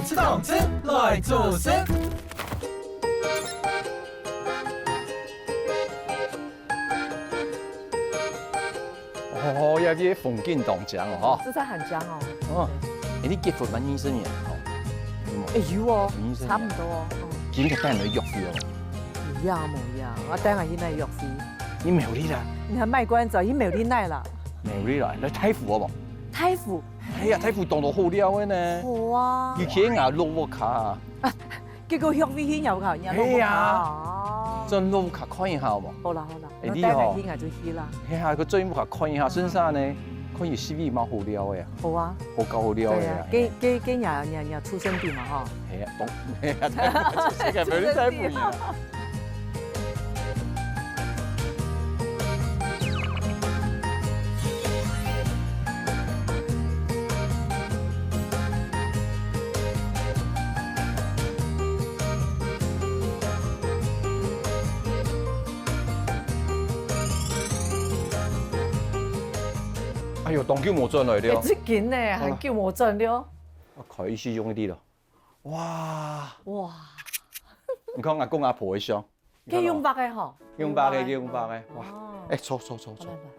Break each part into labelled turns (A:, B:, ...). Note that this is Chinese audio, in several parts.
A: 吃當真來做聲。
B: 哦，要啲風景當江哦，
C: 是在喊江哦。
B: 哦，你結婚滿20年哦？
C: 有哦，差唔多哦。
B: 今日帶人去約會哦。
C: 唔要冇要，我等下現在約會。
B: 你沒有你啦？
C: 你還賣關子，已經沒有你耐啦。
B: 沒有你啦，你太富好冇？
C: 太富。
B: 哎呀，太富當到好了嘅呢。
C: 好啊。
B: 以前啊，碌碌卡啊。
C: 結果約會先有㗎，人碌卡。
B: 真碌卡看一下好冇？
C: 好啦好啦，
B: 我
C: 等下去就去啦。
B: 係啊，佢最唔卡看一下身上呢，看住 CV 蠻好了嘅。
C: 好啊。好
B: 夠好了嘅。
C: 跟人出生地嘛哈。
B: 係啊，懂。這個沒你太不一樣。哎呦，當叫魔轉來了！
C: 最近呢，還叫魔轉了。
B: 我開始用啲咯，哇！
C: 哇！
B: 你看阿公阿婆嘅相，
C: 幾用白嘅嗬？
B: 用白嘅，哇！哎，錯！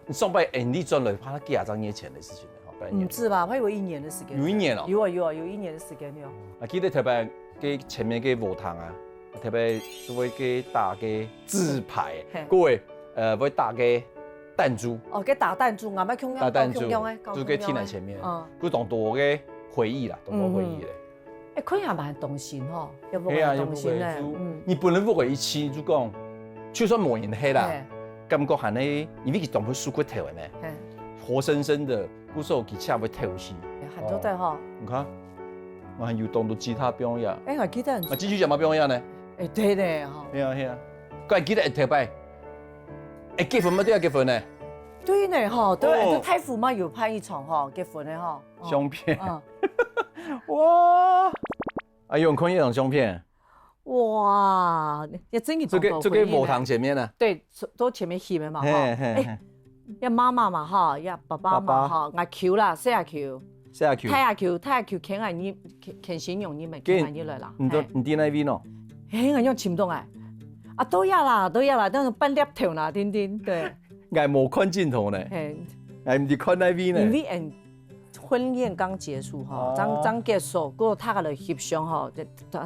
B: 你上輩你轉來，怕他幾廿張年前的事情了，
C: 唔知吧？我以為1年的時間。
B: 有1年哦。
C: 有啊，有1年的時間了。
B: 我記得特別嘅前面嘅舞堂啊，特別會嘅打嘅字牌，各位會打嘅。彈珠
C: 哦，給打彈珠，俺們鏘鏘，
B: 打彈珠，就給貼在前面，佢當多嘅回憶啦，當多回憶咧。
C: 哎，佢也蠻動心嗬，又不會動心咧。
B: 你本來不會一起就講，就算冇人黑啦，感覺係呢，因為佢當佢輸骨頭嘅呢，活生生的，古時候佢恰會跳戲。
C: 很多對嗬。
B: 你看，我還有當到吉他表演。
C: 哎，我記得。
B: 我繼續講嘛表演呢？
C: 哎，對咧哈。
B: 係啊，佢還記得一條拜。哎，結婚嘛都要結婚呢？
C: 對呢，哈，對，就太傅嘛有拍一場哈結婚的哈。
B: 相片。哇！哎呦，看一張相片。
C: 哇，也真嘅。
B: 這個舞堂前面呢？
C: 對，都前面戲嘅嘛哈。哎，一媽媽嘛哈，一爸爸嘛哈，阿 Q 啦，四阿 Q，太阿 Q，傾下你傾形容你咪傾下你來啦。
B: 你啲那邊哦？
C: 哎，我用침動哎。啊，都要啦，但是半粒頭啦，丁，對。
B: 我冇看鏡頭呢，我唔係看那邊呢。
C: 因為婚宴剛結束哈，剛結束，過他個來翕相哈，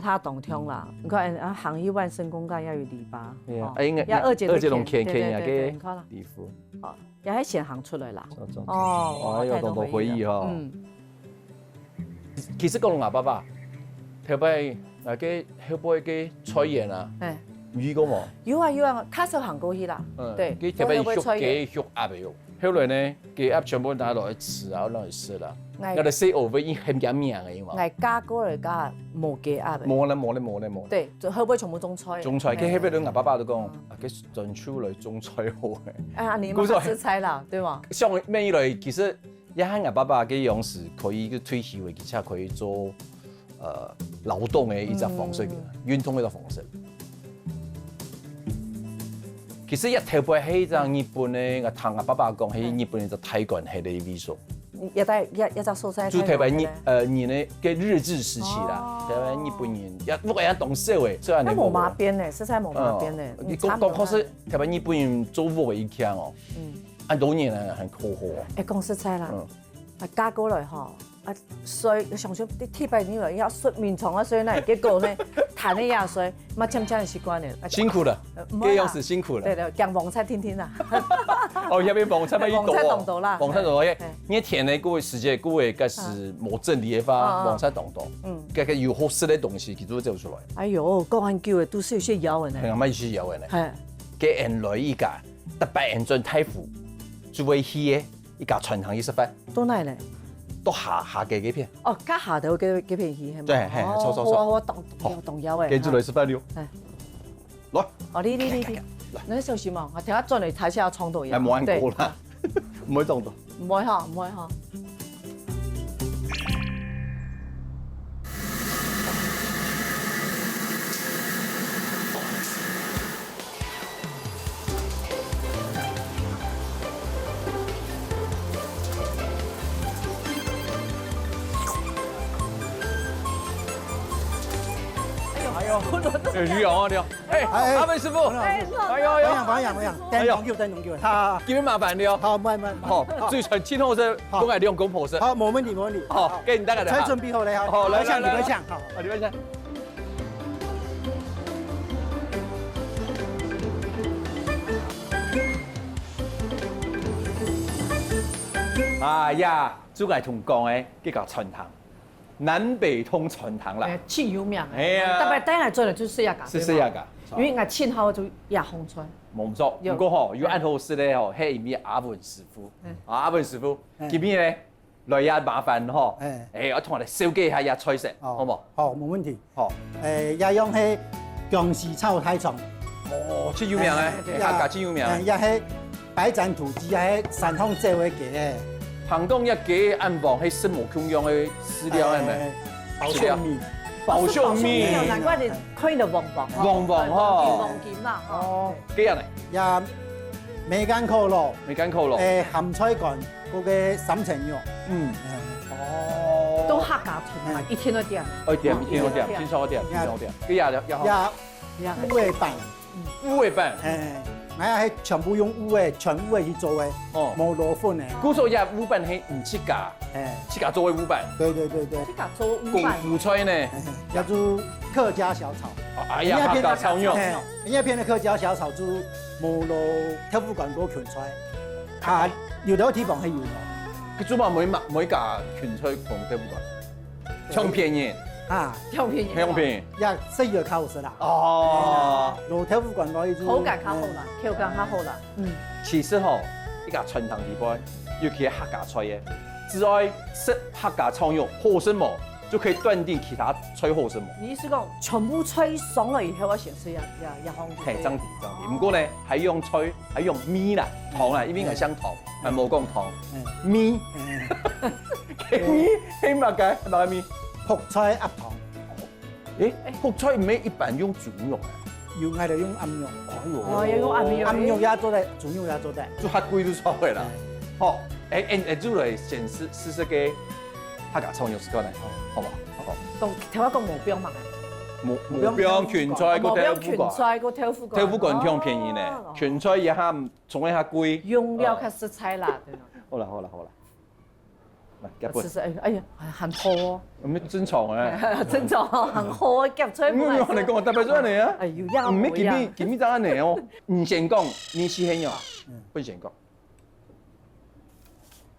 C: 他動聽啦。你看行億萬身公幹要有禮巴，要二姐龍傾呀嘅禮服，哦，也喺現行出來啦。哦，
B: 哎呀，當到回憶哈。其實講阿爸爸，特別那個後輩嘅菜園啊。遇過冇？有啊，卡手行過去啦。對，佢特別學雞學鴨嘅肉。後來呢，雞鴨全部拿落去吃啊，攞去食啦。我哋食over已經很驚命嘅嘛。我加過嚟加冇雞鴨嘅。冇。對，就後尾全部種菜。種菜，佢後尾兩阿爸爸都講，佢種出嚟種菜好嘅。啊，你媽食菜啦，對嘛？像咩類，其實一下阿爸爸嘅樣式可以去退休嘅，而且可以做勞動嘅一隻方式嘅，運動嘅一隻方式。其實一頭背係一張日本嘅，我聽我爸爸講係日本嘅就太管係啲味素。一隻素菜。就特別你呢嘅日治時期啦，特別日本人不過也懂事誒。那冇馬邊咧，食材冇馬邊咧。你講確實特別日本人做貨嘅一強哦。啊，多年來很好哦。誒，講食材啦，啊加過來嗬。啊，水上水啲鐵板你話要水面床啊水呢，結果呢彈啲下水，乜chamcham習慣了。辛苦了，這樣子辛苦了。對，講黃菜聽聽啦。哦，入邊黃菜咪多。黃菜凍到啦。黃菜凍到嘅，因為甜呢，各位時節，各位嗰時冇正理嘅話，黃菜凍到。嗰個有好食嘅東西，佢都做出來。哎呦，講很久嘅都是有些咬嘅呢。係啊，咪有些咬嘅呢。係。嘅人來依家，特別人進太府，做為戲嘅依家傳統意識法。都係咧。都下嘅幾片哦，加下頭幾片戲係咪？對，係錯。我動有嘅。記住嚟食飯了。係。來。哦，呢，你小心嘛，我聽下轉嚟睇下創度嘢。係冇人過啦，唔可以撞到。唔可以呵。魚油啊，料。阿文師傅，哎呦，
D: 保養，燈籠叫，好，
B: 幾位麻煩了。
D: 好，慢，
B: 好，最傳天後生，公愛用公婆生。
D: 好，冇問題。
B: 好，給你大概的。
D: 才準備好了，好，來，你們搶，好，
B: 你們搶。哎呀，主要同講誒，這個傳統，南北通傳統啦。
C: 真有名。
B: 哎呀，
C: 特別等下做的就是這個。
B: 是這個。
C: 因為我慶好就也紅川。
B: 冇錯，不過吼，有按好事咧吼，係咪阿文師傅？阿文師傅，今日咧來也麻煩吼，我同我哋紹介下也菜式，好冇？
D: 好，冇問題。
B: 好，
D: 也用係薑絲炒太蔥。
B: 哦，真有名誒，客家真有名。
D: 也係白斬土雞，也係山鳳做為嘅咧。
B: 杭東一個暗房係什麼供用嘅飼料係咪？
D: 保秀米。
B: 保秀米。
C: 難怪你開到旺旺。
B: 旺旺嗬。
C: 旺劍啦。哦。
B: 幾日嚟？
D: 也梅乾扣肉。鹹菜乾嗰個三層肉。
B: 哦。
C: 都客家傳統，一天都點。
B: 一天都點，聽說點。幾日了？
D: 烏尾飯。
B: 烏尾飯。
D: 我係全部用烏尾，全烏尾去做嘅，冇螺粉嘅。
B: 古時也烏飯係唔切架，切架做嘅烏飯。
D: 對。
C: 切架做烏飯。
B: 功夫菜呢？
D: 叫做客家小炒。
B: 哎呀，客家炒肉。
D: 一片的客家小炒就冇落豆腐乾嗰拳菜，有啲地方係有嘅。
B: 佢做乜每架拳菜同豆腐乾？搶便宜。
C: 挑便宜，
D: 也適宜較好食啦。
B: 哦，
D: 落豆腐乾嗰啲，
C: 口感較好啦，口感較好啦。
B: 其實吼，依家傳統地方，尤其係客家菜嘅，只要食客家炒肉好食冇，就可以斷定其他菜好食冇。
C: 你意思講全部菜爽了以後，我先吃也好。
B: 係爭啲。不過呢，係用菜，係用米啦，糖啦，呢邊係香糖，係冇講糖。米，米，起碼嘅係咪？
D: 泡菜鴨糖，
B: 泡菜唔係一般用豬肉啊，
D: 有嗌就用暗肉。
C: 要用暗肉，
D: 暗肉也做得，豬肉也做得，
B: 做客貴都錯嘅啦。好，做嚟先試個客家炒肉試過嚟，好唔好？
C: 講聽我講毛標嘛，
B: 毛標拳菜個豆腐乾，豆腐乾挺便宜呢，拳菜一下仲一下貴，
C: 用料較食材啦。
B: 好啦。
C: 哎呀，很好哦。
B: 有咩珍藏啊？
C: 珍藏很好啊，夾出嚟。
B: 我嚟講，特別咗嚟啊！
C: 哎呀，
B: 唔係見面咋嚟哦？唔先講，你試下樣，不先講。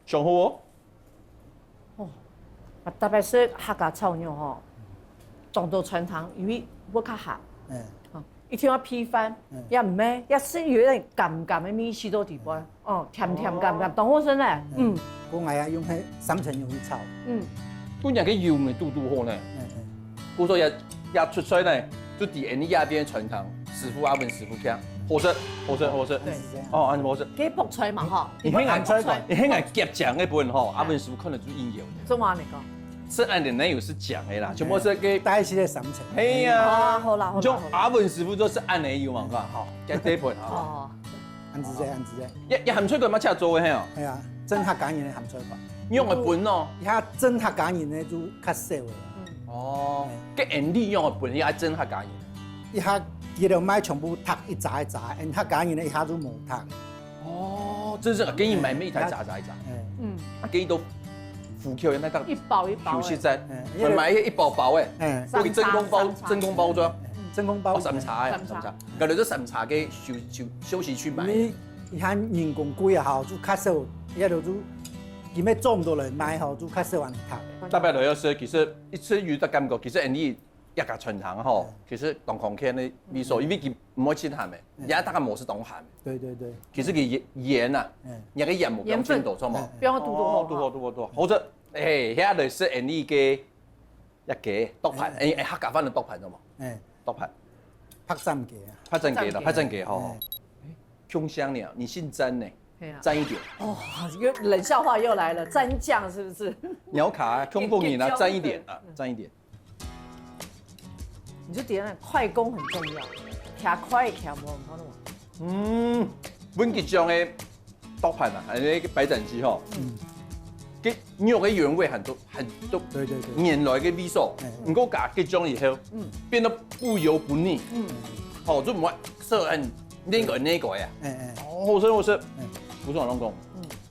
B: 上好哦。
C: 哦，特別是客家炒肉吼，眾多傳統，因為我較鹹。一天我批飯，也唔咩，也是有點鹹鹹的米絲多地方，甜鹹鹹，當好食咧。
D: 我嗌啊用係三層肉去炒。
B: 嗰日嘅油咪嘟好呢。嗰時日出水呢，就啲人啲邊傳統師傅阿文師傅講，好食。哦，安好食。
C: 幾薄菜嘛嗬？
B: 你輕眼夾醬嘅本嗬，阿文師傅可能就應有。
C: 中話嚟講。
B: 是按的奶油是講的啦，全部是給
D: 帶起來三層。
B: 哎呀，
C: 好啦。
B: 就阿文師傅就是按奶油嘛，好，加這盤
D: 啊。按住啫。
B: 一鹹菜乾乜嘢做嘅係啊？
D: 係啊，真客家人嘅鹹菜乾。
B: 用嘅本咯。
D: 而家真客家人咧就較少嘅。
B: 哦。嘅原理用嘅本，而家真客家人。
D: 而家佢哋買全部撻一紮，而客家人咧一下就冇撻。
B: 哦，真係給你買咩一紮。給你都。腐殼那個
C: 一包，
B: 實在，我買一包誒，嗰個真空包裝，
D: 真空包
B: 審查，嗰度都審查嘅休息區買。
D: 你看人工貴啊，好就較少，一路就佢咩做唔到嚟買好就較少人撻。
B: 特別嚟講其實一吃魚的感覺，其實你一家傳統吼，其實當空氣的味素，因為佢唔會切鹹嘅，而家大家冇是當鹹。
D: 對。
B: 其實佢鹽啊，而個鹽冇咁精度，錯冇？
C: 比較
B: 多，好食。誒，遐就是你嘅一個剁盤，客家飯就剁盤咗冇？剁盤，
D: 拍真雞啊！
B: 拍真雞好。香香呢？你姓詹呢？沾一點。
C: 哦，冷笑話又來了，蘸醬是不是？
B: 鳥卡香鳳你呢？沾一點啊，沾一點。
C: 你就點了，快攻很重要，調快調冇唔好的嘛。
B: 本吉祥嘅剁盤啊，係你白斬雞吼。給肉的原味很多，
D: 對，
B: 黏來嘅味素，唔過加結漿以後，變得不油不膩，好就唔會色很那個呀，好食好食，古種人講，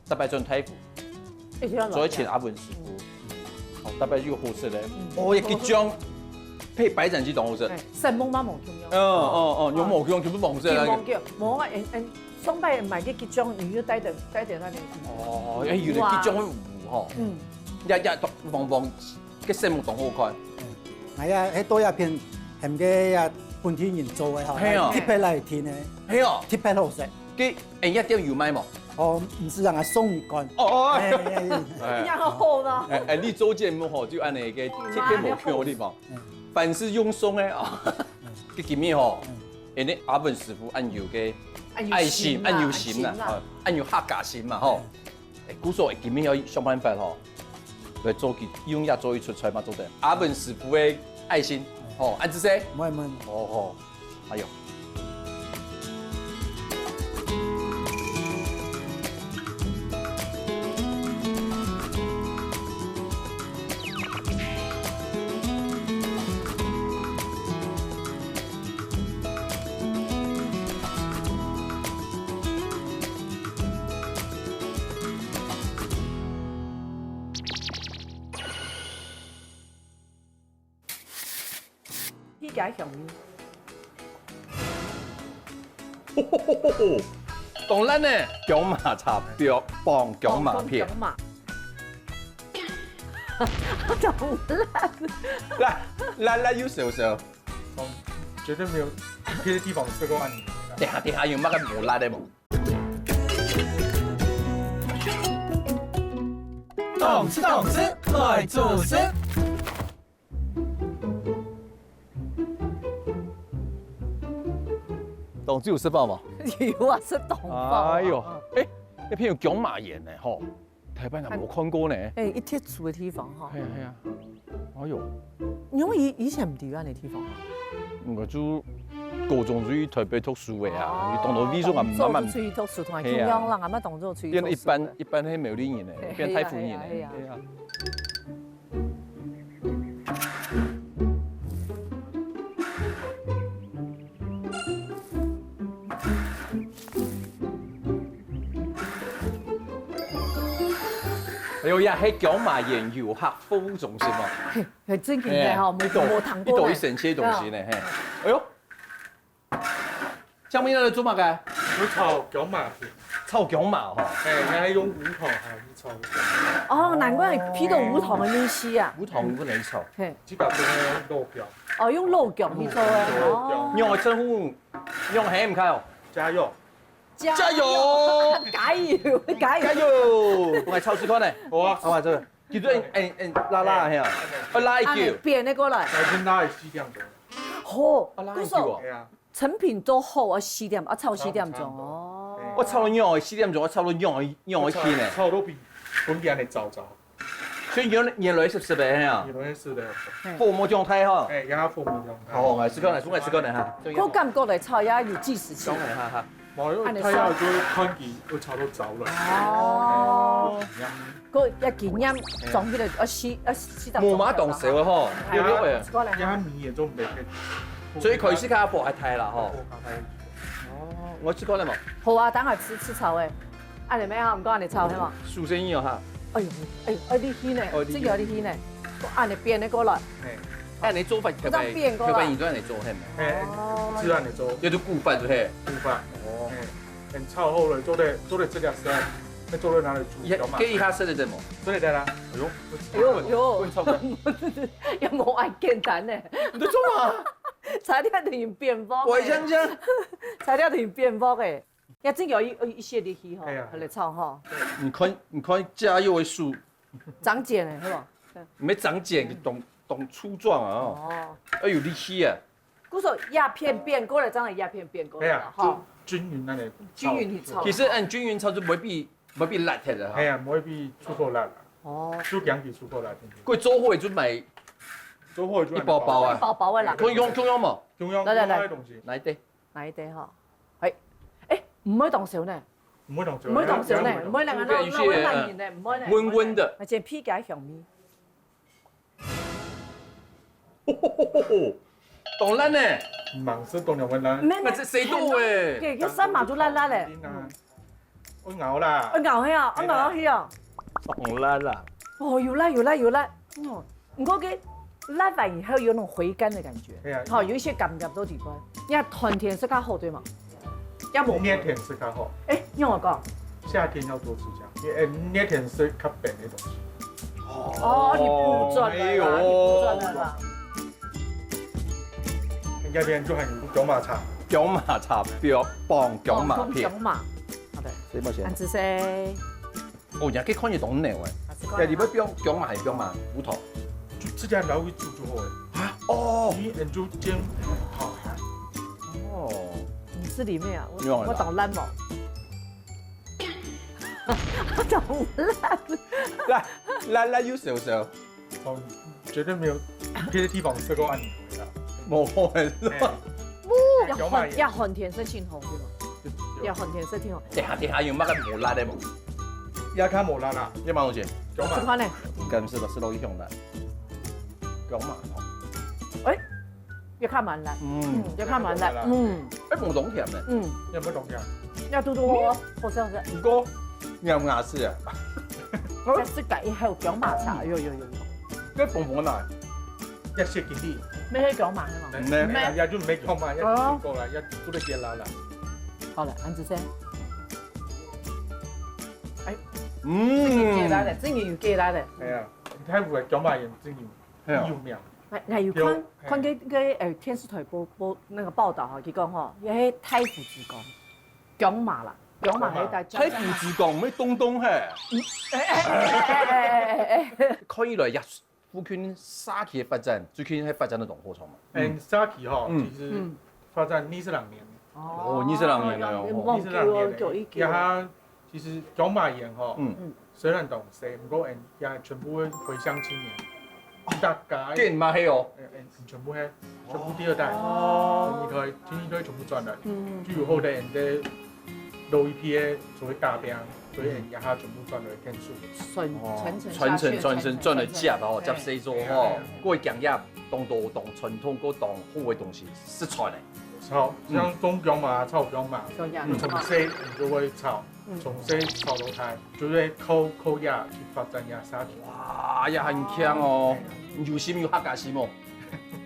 B: 特別像泰國，所以請阿文師傅，特別又好食咧，哦，結漿配白斬雞當好食，
C: 神木馬毛薑，
B: 用毛薑叫乜毛色啊？
C: 毛啊，雙擺唔係啲結漿，你要帶條那個。
B: 哦，原來結漿會糊嗬，日旺旺嘅神木當好看，
D: 係啊，喺多一片鹹嘅啊本地人做嘅嗬，鐵皮嚟甜嘅，
B: 係啊，
D: 鐵皮好食。
B: 佢一定要買嘛？
D: 哦，唔是讓佢鬆乾。
C: 一樣好啦。
B: 你做節目嗬，就按那個鐵皮毛薑嘅地方，凡是用鬆嘅啊，佢見面嗬，人哋阿文師傅按油嘅。愛心，按油心啦，按油客家心嘛，吼。古時候見面要想辦法吼，來做佢用嘢做一出菜嘛，做得。阿文師傅嘅愛心，吼，按這些。
D: 唔，
B: 哦，哎呦。
C: 解香
B: 味。當然呢，姜麻茶標幫姜麻片。辣有少少。
E: 絕對沒有別的地方吃過按你。
B: 等下用乜嘅冇辣的冇。
A: 懂吃，來做事。
B: 懂子有食飽嘛？
C: 有啊，食懂飽。
B: 哎呦，一片有姜麻鹽呢，吼，台灣人冇看過呢。
C: 一貼住嘅地方哈。
B: 係啊，哎呦，
C: 因為以前唔係咁嘅地方啊。
B: 我就高中去台北讀書嘅啊，當到美術啊，慢慢。
C: 去讀書同埋中央人，阿媽當做去。
B: 變一般係苗栗人咧，變太福人咧。係啊。哎呦呀，係姜麻鹽油客風仲是嘛？
C: 係真嘅嗬，冇糖過。
B: 一道一神奇嘅東西呢，嘿。哎呦，上面那個做乜嘅？
E: 我炒姜麻片。
B: 炒姜麻嗬。
E: 人家用無糖嚇去炒。
C: 哦，難怪係披到無糖嘅意思啊。
B: 無糖不能炒。
E: 係。只不過用肉姜。
C: 哦，用肉姜去做嘅。哦。
B: 用嘅稱呼，用係唔開哦。
E: 加油！
B: 加油！
C: 加油！
B: 加油！我係超市看呢。好啊，我話這個，叫做拉係啊，拉一叫。
C: 變你過來。
E: 先拉係4點鐘。
C: 好，
B: 拉一叫。
C: 成品都好啊，4點啊，炒4點鐘哦。
B: 我炒到用4點鐘，我炒到用去呢。
E: 炒到比本地人哋早。
B: 所以原來是的呀。
E: 原來是的。
B: 父母狀態哈。
E: 而家父母狀態。
B: 好，我試過嚟，我試過嚟哈。
C: 我感覺嚟炒也有計時器。
B: 哈。
E: 冇，因為睇下佢看見會炒到走啦。
C: 哦。嗰一件音撞起嚟，
B: 冇馬當時喎嗬。
E: 係啊。一下米嘢都唔俾佢。
B: 所以佢試下薄係太啦嗬。哦，我試過嚟冇。
C: 好啊，等下吃炒嘅。按你咩啊？唔該，按你炒係嘛？
B: 素聲音哈。
C: 哎呦，啲芡呢？即有啲芡呢。按你變你過來。
B: 你做法佢咪現在嚟做係咪？
E: 誒，自然嚟做。
B: 有啲古法就係。古法。
E: 哦。誒，炒好嚟做得這個食，你做得哪裡煮？
B: 給一下食得得冇？
E: 食得得啦。
C: 有冇咁簡單呢？
B: 你做嘛？
C: 材料都要變化。
B: 我想想。
C: 材料都要變化嘅，也真有一些啲芡嗬，嚟炒嗬。
B: 你看加油嘅數。
C: 長繭嘅係嘛？
B: 唔係長繭，懂粗壯啊！哦，要有力氣啊！
C: 嗰時候鴉片變過來，真係鴉片變過來啦，
E: 哈！均勻那裡，
C: 均勻去炒。
B: 其實按均勻炒就冇必辣嘅啦。
E: 係啊，冇必出口辣啦。哦，就講起出口辣。
B: 佢做好就賣，一包包啊！
C: 包包嘅辣。
B: 佢用嘛？
E: 中央
C: 來，
B: 哪一啲？
C: 哪一啲嗬？係，唔可以當少呢。
E: 唔會同少，
C: 唔會同少呢，唔會兩個那溫冷面的，唔會呢。
B: 溫溫的，
C: 而且皮給它香味。
B: 當然呢，
E: 忙是當然溫冷。
B: 那這誰多誒？
C: 佢佢生麻都辣辣咧。
E: 我咬啦。
C: 我咬起啊，我咬起啊。
B: 當然啦。
C: 哦，有辣有辣有辣。哦，唔過佢辣完以後有那種回甘的感覺。好，有一些感覺都地方。因為春天是較好對嗎？
E: 熱天是較好。
C: 哎，聽我講。
E: 夏天要多吃這樣，因為熱天是較冰的東西。
C: 哦，你不準了，你不準了啦。
E: 那邊就還有姜麻茶，
B: 姜麻茶標棒姜麻片。
C: 姜麻，好的。
B: 誰冇先？
C: 安子生。
B: 哦，人家看你懂牛誒。誒，你要標姜麻係姜麻骨頭？
E: 就自家老會煮就好誒。
B: 啊？哦。
E: 你就煎好。
B: 哦。
C: 你是裡面啊？我懂爛冇。我懂爛。
B: 來有少少。
E: 哦，絕對沒有別的地方吃過安妮味啦。
B: 冇可能。
C: 要很甜色青紅對嗎？要很甜色青紅。
B: 地下用乜嘅冇辣的冇？
E: 要看冇辣啦。
B: 一萬塊錢。
E: 姜麻。
C: 幾款呢？
B: 咁是咯，是落去香辣。姜麻湯。誒，
C: 要看蠻辣。要看蠻辣。
B: 誒冇凍甜咧。
E: 有冇凍甜？
C: 要嘟嘟我，好食好食。
B: 唔過有牙齒啊。
C: 一識計以後姜麻茶，有。
B: 跟蹦蹦來，
E: 一食見啲。
C: 咩係姜麻係嘛？
E: 咩？一就唔係姜麻，一食過啦，一都得熱辣啦。
C: 好了，安子生。哎，
B: 嗯。
C: 芥辣的，真有芥辣的。
E: 係啊，太湖嘅姜麻鹽真有名。
C: 係有看個天視台播那個報道哈，佢講吼，要喺太湖之江姜麻啦。姜麻喺大
B: 太湖之江咩東東係？可以來入福建沙期嘅發展，最近喺發展得同好重嘛。
E: 沙期哈，其實發展20年。
B: 哦，20年啦，
E: 哦，20年。而家其實姜麻鹽哈，雖然東西，不過也全部會回鄉青年。大家。
B: 見嘛係哦。
E: 全部第二代。你可以全部轉來。最有後代人哋。老一批嘅所謂大餅，所以人家全部轉來天數，
B: 傳承轉來接哦，接細做哦，嗰個姜葉當傳統嗰當好嘅東西食材嚟。
E: 炒，像冬姜麻、炒姜麻，從細你就會炒，從細炒到大，就會靠壓去發展壓沙皮。
B: 哇，也很強哦，有心有客家心哦，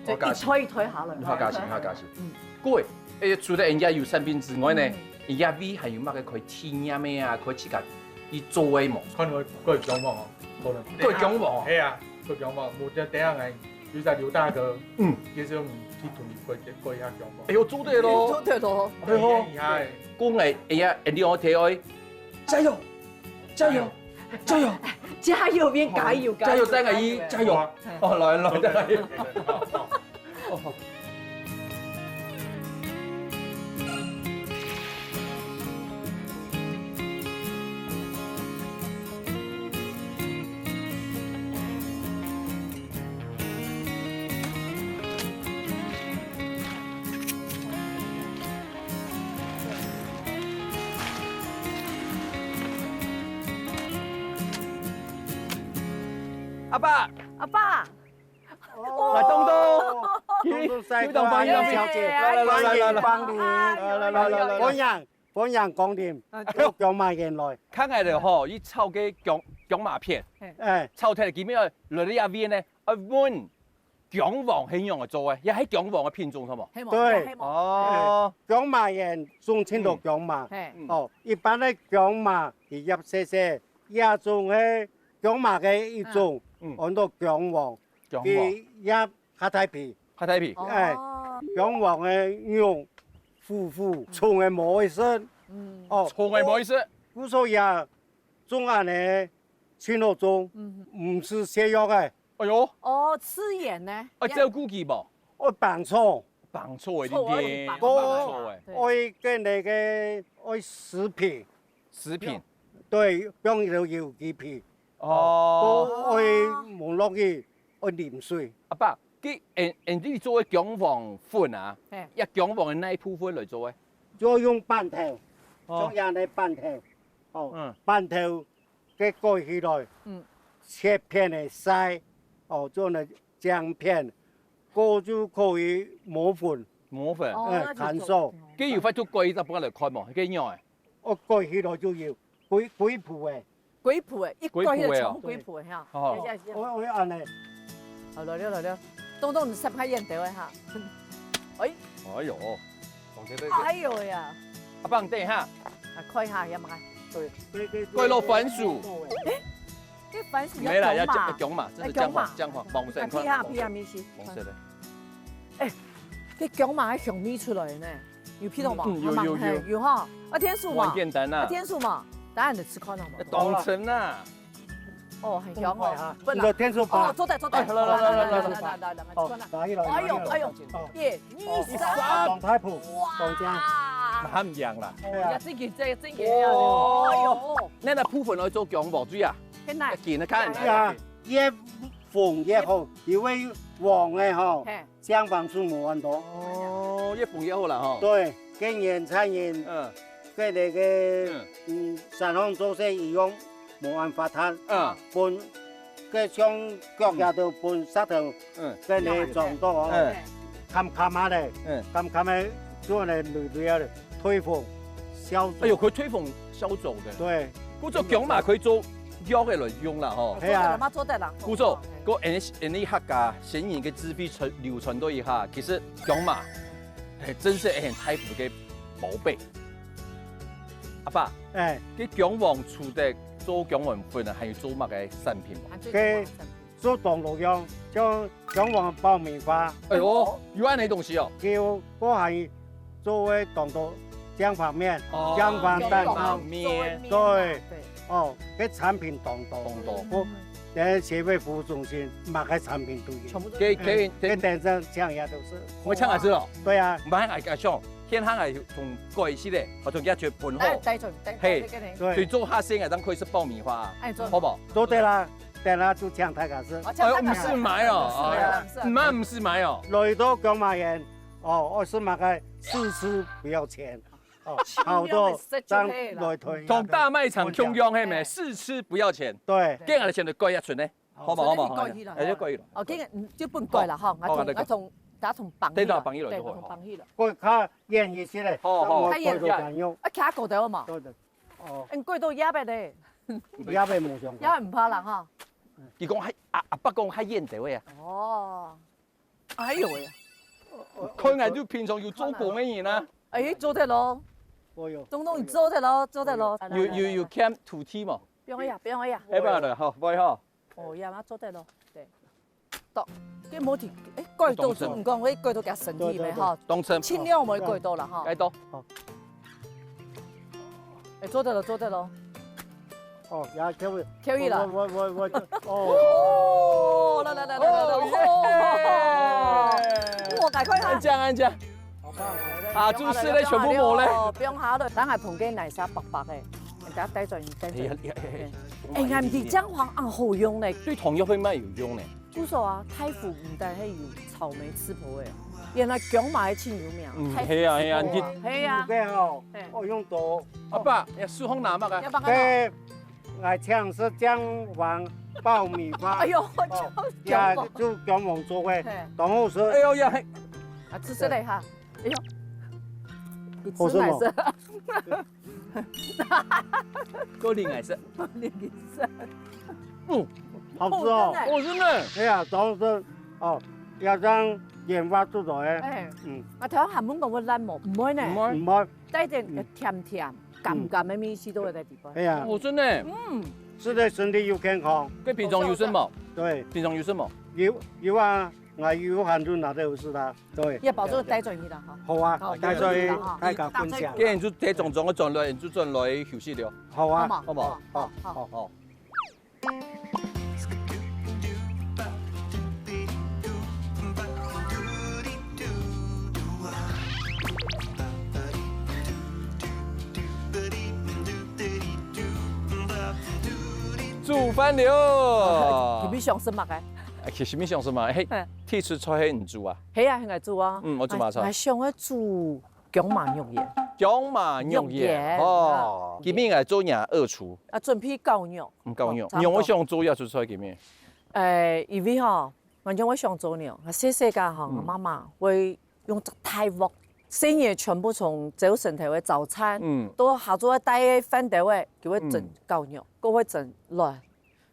C: 就一推下來，
B: 客家心。各位，除咗人家有產品之外呢？而家 V 係要乜嘅？佢天啊咩啊？佢自家要做嘅冇。
E: 可能佢係姜黃哦，可能。
B: 佢係姜黃。
E: 係啊，佢姜黃。冇得第一眼，就係劉大哥。介紹唔去同佢一下姜黃。
B: 哎呦，做對咯！
C: 做對咯！
E: 係好厲害。
B: 講係哎呀，你我睇我，加油！加油！加油！
C: 加油邊加油！
B: 加油！真係要加油！哦，來真係。阿爸，來東東，叫東方小姐，來，
D: 幫你，來，歡迎光臨，姜麻鹽來。
B: 看下嚟吼，依炒嘅姜麻片，炒出嚟幾咩？來啲入邊呢，揾姜黃係用嚟做嘅，又係姜黃嘅品種，係冇？
D: 對，
B: 哦，
D: 姜麻鹽送青島姜麻，哦，一般嘅姜麻係入細細，一種係姜麻嘅一種。按到姜黃，佢入黑太皮，姜黃嘅肉腐腐，葱嘅冇意思，
B: 葱嘅冇意思，
D: 古時也中安嘅青島種，唔是瀉藥嘅。
B: 哎呦，
C: 吃鹽呢？
B: 只有枸杞噃，
D: 愛棒醋
B: 嘅啲，
D: 愛跟你嘅愛食品，對，姜要有幾片。都愛望落去愛鹽水。
B: 阿爸，你做嘅姜黃粉啊，一姜黃嘅哪一部分嚟做嘅？
D: 就用板頭，做人嘅板頭。哦，半頭給蓋起來，切片的絲，哦，做了薑片，過就可以磨粉，乾燥。
B: 佢要發出貴就幫佢嚟開嘛，幾樣誒？
D: 我蓋起來就要鬼譜嘅，
C: 鬼譜誒，一蓋就全部鬼譜誒嚇。
D: 我按嚟，
C: 好來了，東東你十塊煙掉誒嚇。哎呦，哎呦呀！
B: 阿爸，等一下，
C: 開下有冇？
D: 對，
B: 貴落番薯。
C: 啲番薯
B: 沒啦，要薑嘛，這是薑黃，黃色。
C: 批下米絲。
B: 黃色的。
C: 誒，啲薑嘛係香味出來呢，有批到嘛？有哈，天數嘛，天數嘛，當然你吃看到嘛。
B: 當成啦。
C: 哦，很香哦。
D: 那天數吧。
C: 哦，坐在。來。哎呦，耶，23。
D: 當太普，當醬。
B: 那唔樣啦。
C: 真嘅。哎呦，
B: 你那鋪粉去做薑黃水啊？見得看。
D: 呀，越粉越好，因為黃嘅吼，薑黃素冇咁多。
B: 哦，越粉越好啦吼。
D: 對，跟鹽、菜鹽，跟那個三方做些一樣。冇辦法攤，拌嘅將腳也都拌沙頭，跟你撞到哦，冚下嚟，冚嚟做嚟累啊，推風消。
B: 哎呦，佢推風消腫嘅。
D: 對，
B: 故做薑嘛，佢做藥嘅來用啦，嗬。
C: 係啊，做得啦。
B: 故做個 N 客家顯然嘅資費流傳到以下，其實薑嘛係真係很太府嘅寶貝。阿爸，啲薑黃醋的。做薑黃粉啊，係要做乜嘅產品？
D: 佢做當路用，將薑黃爆米花。
B: 哎呦，有安呢東西哦。
D: 叫我係做嘅當到薑黃麵、薑黃蛋麵。對。哦，啲產品當到。我喺社會服務中心買嘅產品都有。佢電商搶也都是。
B: 我搶也是咯。
D: 對啊。
B: 唔係係搶。天黑係從過時咧，我仲一隻盤好，係，最做下先係等佢食爆米花，好冇？
D: 做得啦，得啦就搶太假是。
B: 我唔是買哦，唔是買哦。
D: 來到薑麻園，哦，我是買個試吃不要錢，哦，好多張來推。
B: 同大賣場共用係咪？試吃不要錢。
D: 對。
B: 今日先嚟蓋一寸咧，好冇？好冇？係一蓋。
C: 哦，今日就半蓋啦，嗬，我同。打同綁起來，對，同綁起來。
D: 佢卡煙熱起嚟，
B: 哦，
C: 他煙用。啊，卡過到嘛？
D: 對對。哦。
C: 你過到壓白咧？
D: 壓白冇上。
C: 壓白唔怕冷哈。
B: 佢講係阿伯講係煙到嘅。
C: 哦。哎呦呀！
B: 佢係都平常要做過咩嘢啦？
C: 哎，做得咯。
D: 我有。
C: 東東，你做得咯，做得咯。
B: 要 camp to tea 嘛？
C: 不用呀，不用呀。
B: 哎，不要啦，好，不要。
C: 哦，呀嘛做得咯，對。到。啲冇條，誒蓋到就唔講，可以蓋到夾身體咪嚇？輕量咪蓋到啦嚇。
B: 蓋到。
C: 誒做得咯。
D: 哦，也
C: 可以啦。
D: 我
C: 哦，來，我大概下。
B: 安將。啊，做事咧全部冇咧。
C: 不用考慮，等下同嘅泥沙白白嘅，人家帶在誒，硬啲薑黃啊好用咧。
B: 對糖尿病咩有用咧？
C: 主說啊，太府唔但係有草莓吃婆嘅，原來薑嘛係清油命。
B: 係啊，
C: 係啊。
D: 嘅哦，我用到。
B: 阿爸，你蘇紅拿乜㗎？
D: 嘅，我搶是薑黃爆米花。
C: 哎呦，
D: 呀，就薑黃做嘅，然後是。
B: 哎呦呀，
C: 啊，吃嚟哈，哎呦，你
D: 吃奶色。
B: 高麗奶色。
D: 好吃哦！
B: 哦，真的。
D: 係啊，當時哦，要將鹽巴出來。
C: 我睇下韓文講個爛毛，唔會呢。
D: 唔會。
C: 帶點甜甜、鹹鹹嘅味絲都會在地方。
D: 係啊。
B: 哦，真的。
D: 吃的身體又健康。
B: 跟平常有什麼？
D: 對。
B: 平常有什麼？
D: 有啊，我有很多拿都是啦。對。
C: 要保證帶在你啦，哈。
D: 好啊，帶在大家分享。
B: 既然就這種種嘅種類，就種類休息了。
D: 好啊，
B: 好冇？好。煮飯了。
C: 你咪想什麼嘅？
B: 其實咪想什麼？嘿，鐵廚菜係唔煮啊？
C: 係啊，係我煮啊。
B: 我煮乜菜？
C: 我想要煮薑麻肉圓。
B: 姜麻肉鹽哦，今面係做廿二廚。
C: 啊，準備狗肉。
B: 狗肉，讓我想做要做出來今面。
C: 因為吼，我讓我想做呢，細細個吼，我媽媽會用大鑊，深夜全部從早晨頭嘅早餐，到下晝帶飯到嘅，佢會整狗肉，佢會整來，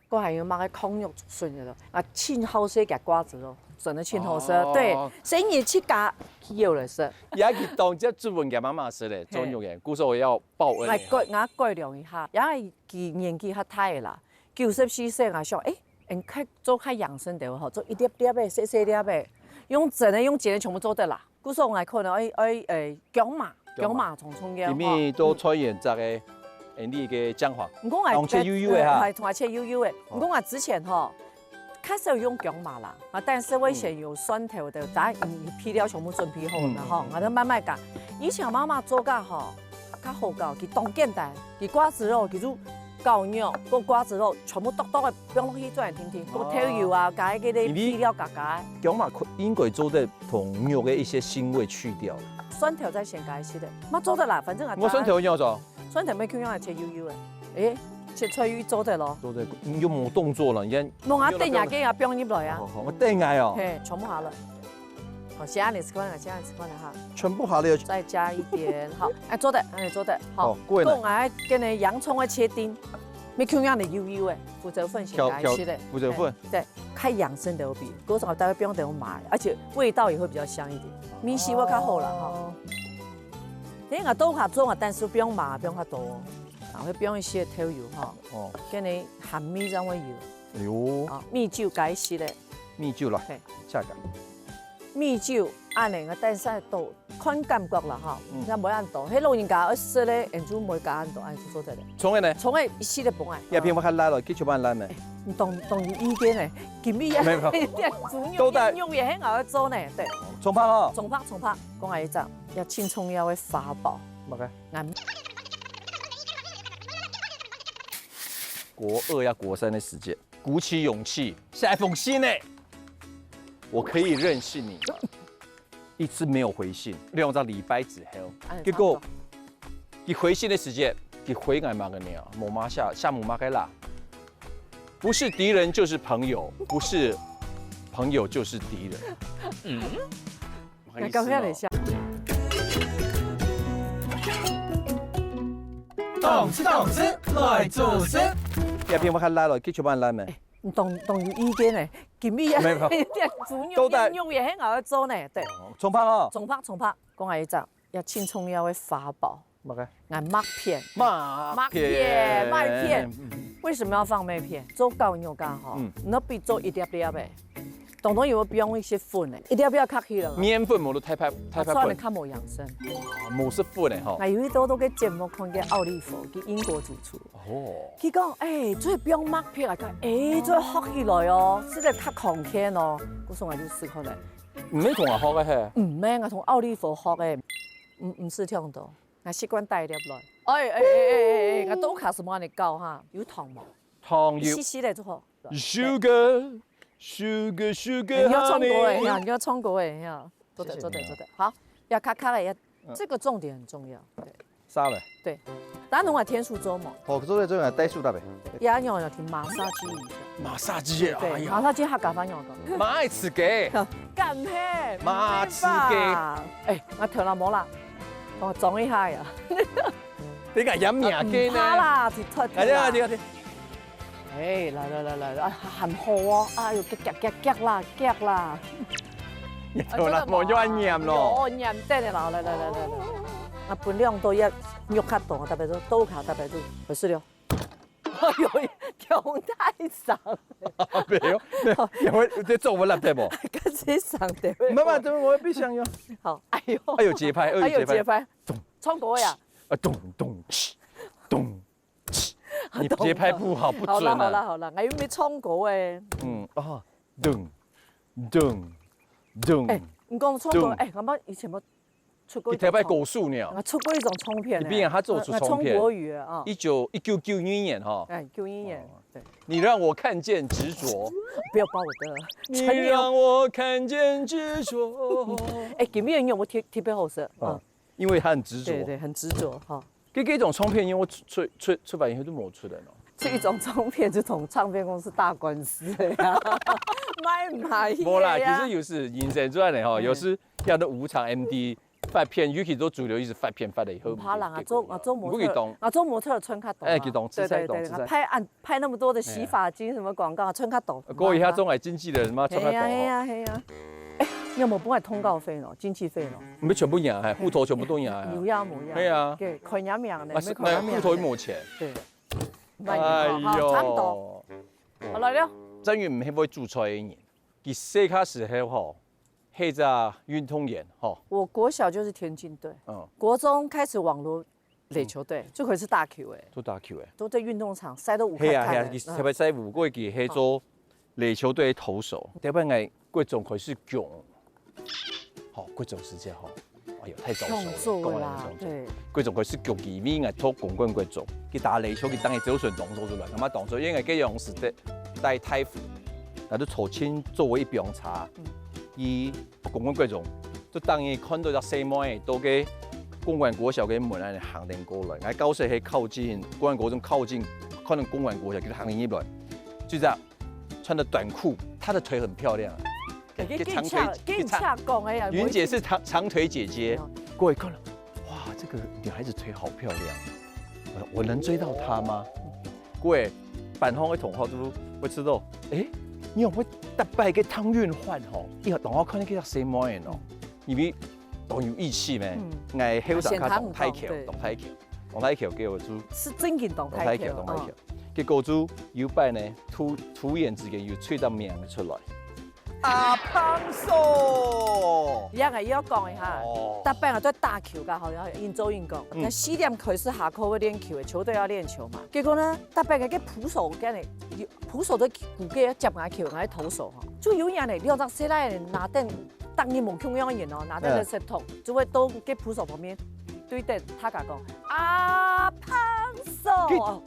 C: 佢還要買個控肉筍嘅咯，啊，青好些嘅瓜子咯。整得青紅色，對，深夜去夾有嚟食。
B: 而家佢當只專門嘅媽媽食咧，做肉嘅，故所我要報恩。
C: 我改良一下，因為佢年紀較大啦，94歲啊，想做較養生啲好，做一粒粒嘅，細細粒嘅，用整嘅用剪嘅全部做得啦。故所我可能姜麻蔥嘅。入面
B: 都採原則嘅，你嘅薑黃。
C: 唔講係
B: 切幼幼嘅嚇，
C: 係同埋切幼幼嘅。唔講話之前嗬。開始用薑麻啦，但是我先有蒜頭的，但配料全部準備好啦，吼，我都慢慢夾。以前媽媽做噶吼，較好搞，佢當簡單，佢瓜子肉，佢做狗肉，個瓜子肉全部剁嘅，放落去做人聽聽，個調油啊，加嗰啲配料加。
B: 薑麻應該做得同肉嘅一些腥味去掉。
C: 蒜頭再先加一些的，冇做得啦，反正
B: 我蒜頭要做。
C: 蒜頭咩用嚟切幼幼嘅，切菜魚做得咯，
B: 做得，你就冇動作了，你看。
C: 弄下電牙機啊，放入來啊。
B: 我電牙哦。
C: 嘿，全部下了。好，先按你吃飯了，先按你吃飯了哈。
B: 全部下了。
C: 再加一點，好，哎，做得，哎，做得，好。
B: 過來。
C: 講哎，給你洋蔥的切丁，沒用樣的油油的，福州粉先加一些的。
B: 福州粉。
C: 對，開養生的比，嗰種大概不用等我買，而且味道也會比較香一點。米絲我較好了哈。你個都下做啊，但是不用麻，不用太多。會不用一些調油哈，哦，給你鹹米這樣會油，
B: 哎呦，
C: 啊，米酒加一些咧，
B: 米酒啦，下個，
C: 米酒按你個但是倒看感覺啦哈，你冇按倒，迄老人家一食咧，人就冇加按倒，按就做得咧。
B: 蔥嘅呢？
C: 蔥嘅一絲都唔愛。
B: 一片我看辣了，幾條半辣呢？
C: 你當有意見咧，今日也都得用嘢喺我做呢，對。
B: 蔥拍哦。
C: 蔥拍，講下一陣，要青蔥要會發爆。
B: 乜嘅？
C: 啱。
B: 國2要國3的時間，鼓起勇氣下一封信呢，我可以認識你。一次沒有回信，2個禮拜之後，結果你回信的時間，你回俺媽個鳥，冇媽下冇媽個啦，不是敵人就是朋友，不是朋友就是敵人。
C: 搞笑一下。
A: 動詞來做事。
B: 一片我看辣了，幾條半辣咩？
C: 唔當有意見咧，今日也都得用嘢喺我做呢，對。
B: 蔥拍哦。
C: 蔥拍，講下一陣，要青蔥要會發爆。
B: 乜嘅？
C: 按麥片。
B: 麥
C: 片。為什麼要放麥片？做狗肉剛好，你必做一粒粒嘅。當然有不用一些粉咧，一粒粒較起了。
B: 麵粉冇得太粉。
C: 所以你較冇養生。
B: 冇是粉咧吼。
C: 我有一度都嘅節目看見奧利弗，佢英國主廚。哦。佢講，最不用麥片嚟講，最學起來哦，即係較抗天哦。嗰時我就試過嚟。
B: 唔免同我學嘅係。
C: 唔免我同奧利弗學嘅，唔是聽到，我習慣帶粒來。我都卡什麼你教哈？有糖冇？
B: 糖要。
C: 稀稀嚟就好。
B: Sugar。
C: 你要衝過哎，你要衝過哎，做得，好，要咔咔的，這個重點很重要，對。
B: 殺了。對。
C: 咱攏係天數做嘛。
B: 哦，做咧做係低數得唄。
C: 要用去馬殺雞一下。
B: 馬殺雞啊！
C: 對，馬殺雞客家翻用個。
B: 馬愛吃雞。
C: 幹咩？
B: 馬吃雞。
C: 我調啦冇啦，我裝一下呀。
B: 你個飲名雞呢？
C: 怕啦，就脫。
B: 嚟。
C: 嚟，很好啊！哎呦，夾啦！
B: 好啦，冇咗鹽咯。
C: 鹽得啦，嚟，我分量都要肉較大，特別是刀卡特別多，會試了。哎呦，用太少。
B: 沒有，你做我立得冇？
C: 跟住上的。
B: 媽媽，我必須要。
C: 好，哎呦節
B: 拍，
C: 衝過呀！
B: 咚。你節拍不好，不準啊！
C: 好啦，我有沒衝過誒？
B: 咚。
C: 你講衝過，我們以前冇出過。
B: 你台北古樹呢？
C: 我出過一種衝片。
B: 你邊他做出衝片？
C: 國語啊
B: ，1991年哈。
C: 91年，對。
B: 你讓我看見執着。
C: 不要把我的。
B: 你讓我看見執着。
C: 今日用我特別好食。
B: 因為他很執着。
C: 對對，很執着哈。
B: 這種唱片因為出版以後都沒出來了。
C: 這種唱片就同唱片公司打官司的呀，買。
B: 沒啦，其實有時人生這樣的哈，有時要的無償 MD 發片，尤其做主流一直發片發了以後。不怕人啊，做模特穿卡懂。哎，給懂，對對對，拍那麼多的洗髮精什麼廣告，穿卡懂。過一下中海經紀人嘛，穿卡懂。嘿呀。
C: 哎，你有冇幫我通告費咯？經紀費咯？
B: 沒全部養，戶頭全部都養。
C: 有呀冇呀。
B: 對啊。
C: 對，款養養的。
B: 那戶頭冇錢。對。
C: 哎呦，差不多。好來了。
B: 曾源唔係會做菜嘅人，佢細卡時候吼，係只運動員吼。我
C: 國小就是田徑隊，國中開始網絡壘球隊，就可以是打球誒。
B: 都打球誒。都
C: 在運動場曬到5塊。係啊，
B: 特別曬5個月係做壘球隊投手，特別係嗰種佢是強，好嗰種時間吼。哎呦，太早熟了，對，嗰種佢是腳技面係拖滾滾嗰種，佢打壘球佢當然走順動作出來，咁啊動作因為嗰樣是帶太負，那都重新作為一邊茶，以滾滾嗰種，就當然看到只細妹都嘅公館國小嘅門啊行定過來，喺高勢係靠近公館國中靠近，可能公館國小佢行定一輪，就這樣穿的短褲，她的腿很漂亮。長腿，雲姐是長腿姐姐。各位看了，哇，這個女孩子腿好漂亮，我能追到她嗎？各位，板方嘅同學都會知道，哎，你有冇特別嘅湯圓飯吼？以後同學看你幾隻細模樣哦，因為當有義氣咩？愛後上卡動太橋，動太橋給我做。是真嘅動太橋。結果做有擺呢，突然之間又吹到名出來。阿胖嫂，
C: 一樣要講一下，特別係都打球㗎，好像應周應講。但4點開始下課會練球嘅，球隊要練球嘛。結果呢，特別係個捕手嘅呢，捕手都顧嘅接下球，係投手哈。就有人呢，兩隻細仔呢拿定，當然冇窮樣嘅人哦，拿定個石頭，就會到個捕手旁邊對對他講阿胖嫂，我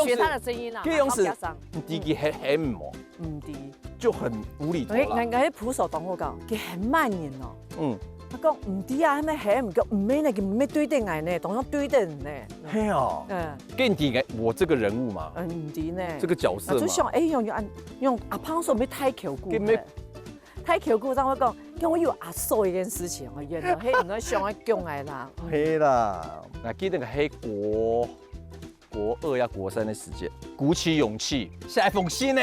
C: 學他的聲音啦，好加上。
B: 第幾很唔忙，
C: 唔啲。
B: 就很無厘頭啦。
C: 我喺捕手同我講，佢很慢人哦。他講唔啲啊，咩係唔夠唔咩呢？佢唔咩對定愛呢？當然對定呢。係啊。跟啲嘅我這個人物嘛。唔啲呢？這個角色嘛。就想用阿胖嫂咩太橋故。太橋故，當我講，跟我有阿嫂一件事情，我原來係唔該上一講嚟啦。
B: 係啦，嗱，記得個係國2呀國3的時間，鼓起勇氣下一封信呢。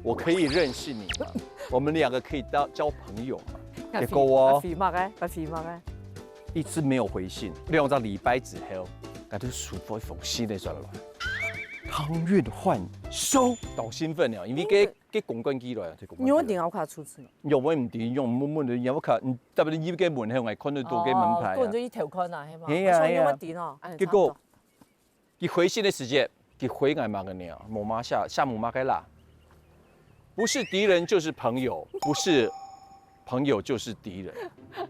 B: 我可以認識你嗎？我們兩個可以交朋友嗎？結果哦，一直沒有回信，2個禮拜之後，我就收到一封信嚟上來，湯圓換收，好興奮了，因為佢公關機來，
C: 用電話卡出去，
B: 用我唔掂，用門的電話卡，特別依個門口我看到多個門牌，
C: 個人就一條看啊，係嘛？
B: 係啊係啊，
C: 電哦，
B: 結果佢回信的時間，佢回我嘛個呢，冇媽下母媽該啦。不是敵人就是朋友，不是朋友就是敵人。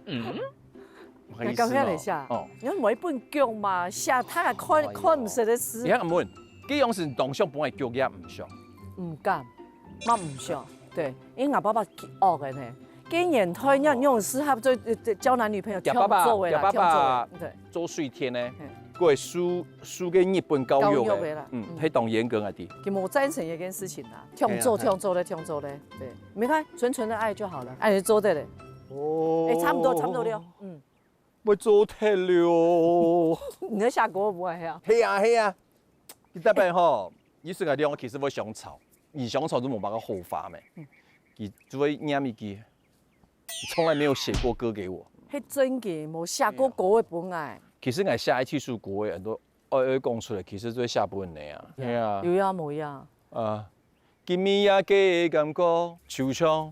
C: 你咁樣嚟下，你每本腳嘛，下他係看唔識的事。
B: 你睇唔問，這樣是當上本來腳也唔上。
C: 唔敢，乜唔上？對，因為我爸爸學嘅呢，跟人推要用適合做交男女朋友，
B: 爸爸對，做水天呢。過輸給日本教育嘅，係當嚴格啊啲。
C: 佢冇贊成一件事情啦，聽做咧，對，沒關係，純的愛就好了，愛你做得咧。哦，差不多了，
B: 我做得了。
C: 你在下鍋唔係啊？
B: 係啊，佢特別吼，意思係兩個其實會相吵，而相吵都冇辦法後發咩。佢只會念一句，從來沒有寫過歌給我。
C: 係真嘅，冇下過歌嘅本愛。
B: 其實我下一次數國語很多愛講出來，其實都係下半年啊。係啊。
C: 有呀冇呀。
B: 今日也嘅感覺，惆悵，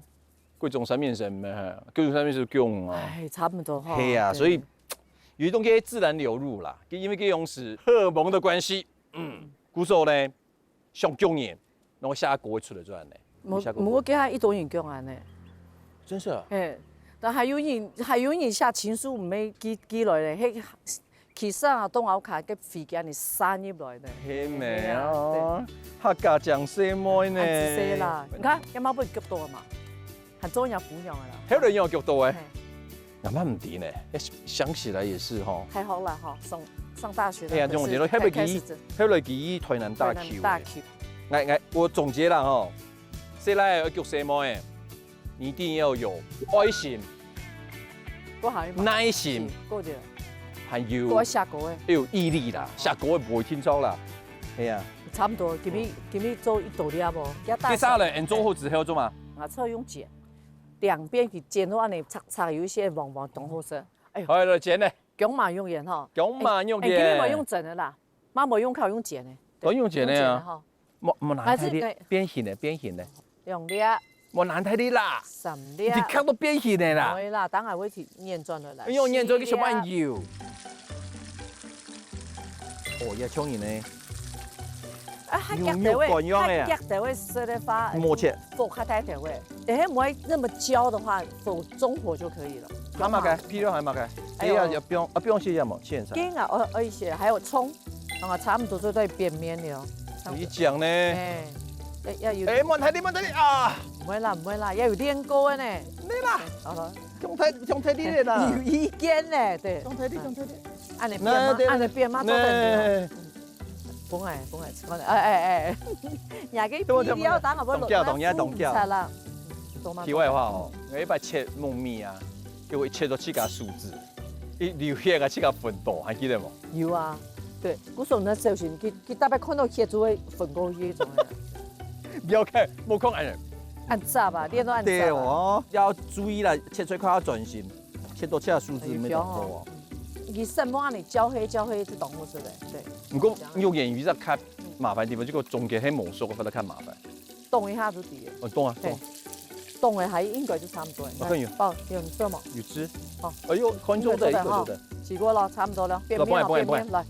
B: 各種上面什麼，各種上面是強啊。
C: 唉，差唔多哈。
B: 係啊，所以有一種嘅自然流入啦，因為這種是荷爾蒙的關係。鼓手呢，上強人，然後下國語出來做安尼。
C: 我給他一朵眼強安尼。
B: 真是啊。
C: 但係有人下情書唔係寄來咧，迄其實啊，東歐卡嘅飛機你散入來咧。
B: 係咪啊？客家講細妹呢？
C: 係啦，你看有冇被腳到啊嘛？係中央撫養噶啦。
B: 喺度有腳到誒。俺媽唔掂呢，想起來也是哈。
C: 還好啦哈，上大學。
B: 哎呀，用這種黑雷基台南大 Q。大 Q。我總結啦哈，生來要叫什麼誒？你一定要有愛心、耐心，還有
C: 下個誒，
B: 要有毅力啦。下個唔會聽招啦。係啊。差
C: 不多，今日做一道料無？
B: 第三嘞，你做好之後做嘛？
C: 我側用剪，兩邊去剪到安尼擦，有一些黃黃東好色。
B: 哎呦，好來剪嘞。
C: 薑麻用鹽哈。
B: 薑麻用鹽。
C: 今日冇用整的啦，媽冇用靠用剪的。
B: 我用剪的啊。冇難睇啲，變形的。
C: 用粒。
B: 冇難睇啲啦。
C: 什粒？
B: 你看到變形的啦。
C: 會啦，等下會去驗轉的啦。
B: 用驗轉啲什麼油？哦，要衝人呢。
C: 牛肉管用哎呀，它會色的發
B: 默契，
C: 火開太點位，哎，不會那麼焦的話，火中火就可以了。
B: 還麻嘅，皮肉還麻嘅，哎呀，不用卸嘛，現在。
C: 給啊，一些，還有蔥，差不多就在邊面了。
B: 你講呢？
C: 哎，要有。
B: 哎，冇睇啲啊！
C: 唔會啦，要有練過呢。
B: 你啦，好了，用睇啲啦。
C: 有意見呢，對。
B: 用睇啲。
C: 按你變嘛，做得。本來哎，人家皮料當我不落，
B: 懂掉。
C: 啦。
B: 題外話哦，我一擺切糯米啊，叫我切到七個數字，一流血個七個分度，還記得冇？
C: 有啊，對，我說那時候佢大概看到血就會分過去種的。
B: 不要看，冇看按人。
C: 按炸吧，練到按炸。
B: 對哦，要注意啦，切出來要專心，切到七個數字沒得錯哦。
C: 佢什麼啊？你焦黑就懂我說的，對。
B: 不過用鹽魚就較麻煩地方，這個中間喺磨熟，我覺得較麻煩。
C: 凍一下就底了。
B: 哦，凍啊，
C: 凍嘅還應該就差不多。
B: 我看有。
C: 哦，有色嗎？
B: 有汁。哦。哎呦，看做的，做的。
C: 洗過了，差不多了。
B: 變面，來。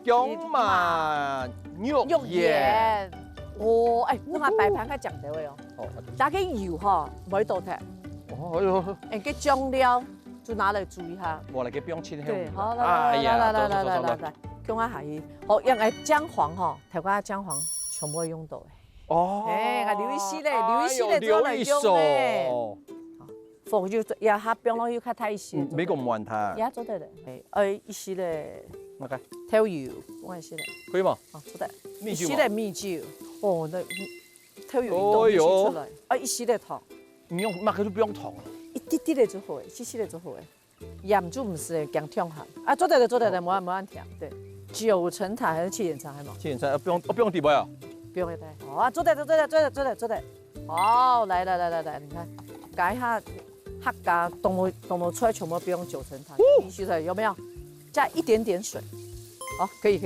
B: 薑麻肉鹽。
C: 哦，哎，我擺盤較講究嘅哦。哦。加啲油哈，唔可以倒踢。
B: 哦，哎呦。
C: 誒，啲醬料。就拿來煮一下，
B: 我嚟嘅不用切
C: 對，好來，用下下，好，因為薑黃哈，台灣薑黃全部會用到嘅。
B: 哦，
C: 誒，留一絲咧，做嚟用咧。火就要下冰咯，要開太細。
B: 沒咁慢它。
C: 也做得嘞，一絲咧。
B: OK。
C: 調油，我係絲咧。
B: 可以嗎？
C: 哦，做得。
B: 蜜酒。
C: 絲咧蜜酒，哦，那調油一凍出來，一絲咧糖。
B: 唔用，乜佢都不用糖。
C: 一滴滴的就好誒，細細的就好誒。鹽就唔是誒，薑甜下。啊，做得冇問題。對，9層塔還是7層塔還冇？7
B: 層塔，不用底部呀？
C: 不用的。好啊，做得。好，來，你看，改一下客家動物出來全部不用9層塔，必須的，有沒有？加一點點水。好，可以。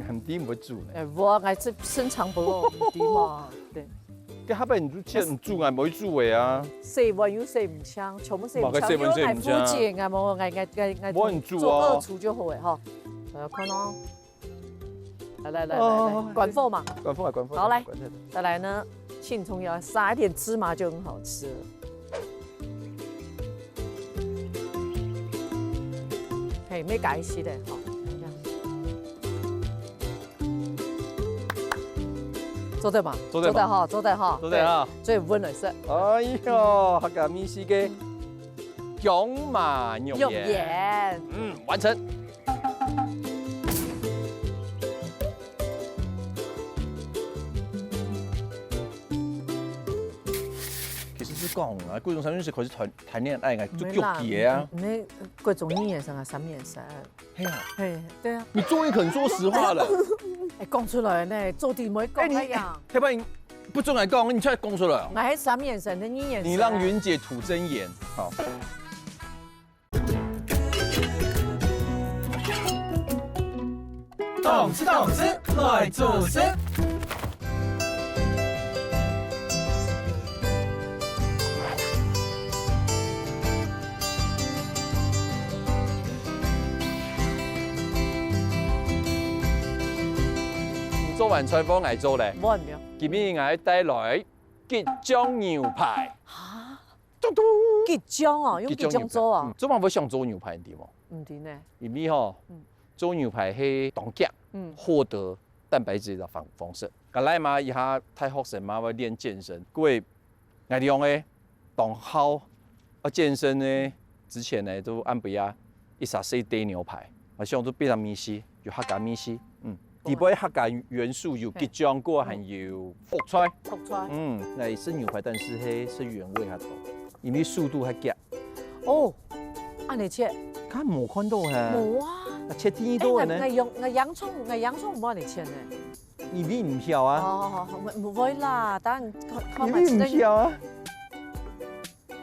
B: 很低唔會煮呢。
C: 我愛吃深藏不露，低嘛，對。
B: 佢下邊你切唔煮啊，冇煮嘅啊。
C: 細碗有細唔香，全部細唔香，因為愛福建啊，冇愛做二廚就好誒哈。來看咯，來，管貨嘛。管貨。好來，再來呢，青蔥要撒一點芝麻就很好吃了。嘿，沒改一些的，好。做得嘛？做得哈。最溫暖色。
B: 哎呦，客家美食嘅薑麻肉鹽。完成。其實是講啊，貴重三件事開始談戀愛啊，就腳嘅啊。
C: 你貴重2眼神啊，3眼神。
B: 係啊。
C: 係，對啊。
B: 你終於肯說實話了。
C: 哎，講出來呢，做啲唔會講一樣。
B: 要不然不准來講，你出來講出來。
C: 我係3眼神，你2眼神。
B: 你讓雲姐吐真言，好。
A: 懂吃，來做事。
B: 做完菜幫我做咧，
C: 冇唔要。
B: 今日我帶來吉江牛排。
C: 嚇！吉江哦，用吉江做啊？
B: 做乜會想做牛排啲冇？
C: 唔啲呢？
B: 因為吼，做牛排係當腳，獲得蛋白質的方式。咁來嘛，以下太學生嘛，要練健身，各位我哋用誒當好啊健身呢。之前呢都安排啊一撒四堆牛排，啊，希望都变成米絲，有客家米絲，底部客家元素有吉醬過，還有福菜，那是牛排，但是是原味較多，因為速度較急。
C: 哦，按你切？
B: 看冇看到哈？
C: 冇啊。
B: 切甜多嘅呢？
C: 我洋蔥冇按你切呢。
B: 因為唔曉啊。
C: 哦，唔會啦，等
B: 因為唔曉啊。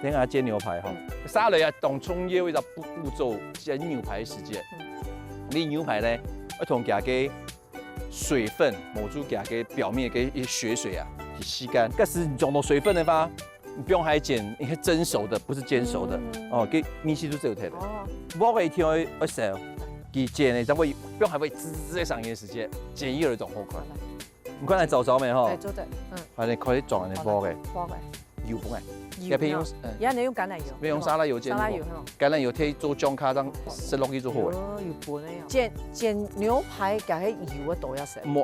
B: 等下煎牛排哈，沙律啊，當蔥葉為咗步驟煎牛排時間。你牛排呢，要同加個水分抹住加個表面嘅血水啊，去吸乾。但是你用到水分的話，你不用還煎，你看蒸熟的，不是煎熟的。哦，給米絲都這樣睇的。我可以聽我說，佢煎呢，就會不用還會滋滋上嘢時間，煎一個鐘好快。你看來走走未嗬？
C: 做得，
B: 係你可以撞人哋波嘅。
C: 波嘅。
B: 油本嘅。而家用，
C: 而家你用橄欖油。你用
B: 沙拉油煎。沙拉油橄欖油貼做醬卡當食落去就好嘅。
C: 油本嘅。煎牛排加喺油嘅度要食。
B: 我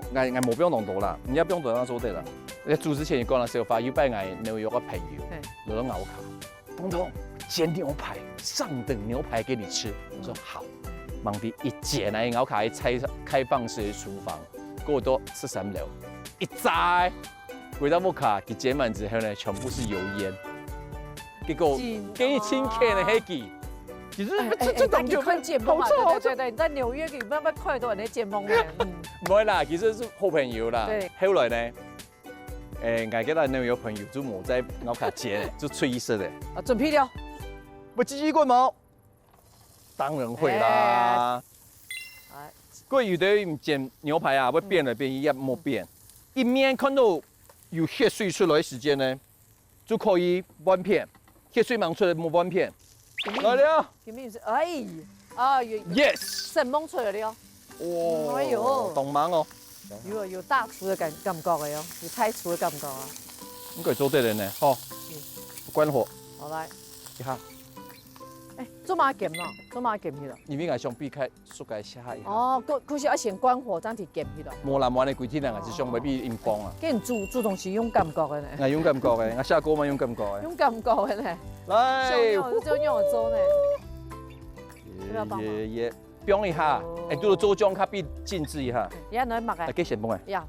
B: 不用弄多啦，你要不用多那做得啦。你煮之前你講的時候，發要擺牛肉嘅皮油，落到牛卡。東東煎牛排，上等牛排給你吃。我說好。忙地一煎來牛卡，一開放式廚房，過多13樓，一摘。回到木卡，佢煎完之後呢，全部是油煙。結果給你親看的黑記，其實這種就
C: 看煎夢啊，對，你在紐約佢慢慢看到人哋煎夢嘅。
B: 唔會啦，其實是好朋友啦。後來呢，我記得那有朋友就冇在牛卡煎，就吹一聲的。
C: 啊，準備了。
B: 不雞雞棍毛？當然會啦。過有的煎牛排啊，會變來變去，也冇變。一面看到有血水出來的時間呢，就可以彎片，血水冒出來冇彎片。來了。前面是
C: 哎，啊有。
B: Yes。
C: 神蒙出來了。
B: 哇。哎呦。動猛哦。
C: 有大廚的感覺嘅喲，有菜廚的感覺啊。
B: 應該做對人呢，好。關火。
C: 好來。
B: 一下。
C: 做嘛鹹咯？做嘛鹹去咯？
B: 因為我想避開速解下一下。
C: 哦，佢是要先關火，這樣子鹹去咯。
B: 無啦，無安尼規天人係想要比因幫啊。
C: 既然煮東西用感覺嘅呢？
B: 我用感覺嘅，我下鍋嘛用感覺嘅。
C: 用感覺嘅呢？
B: 來。
C: 就用我做呢。
B: 也幫一下，都要做醬卡必靜置一下。
C: 而家你抹嘅。
B: 幾錢幫嘅？
C: 要。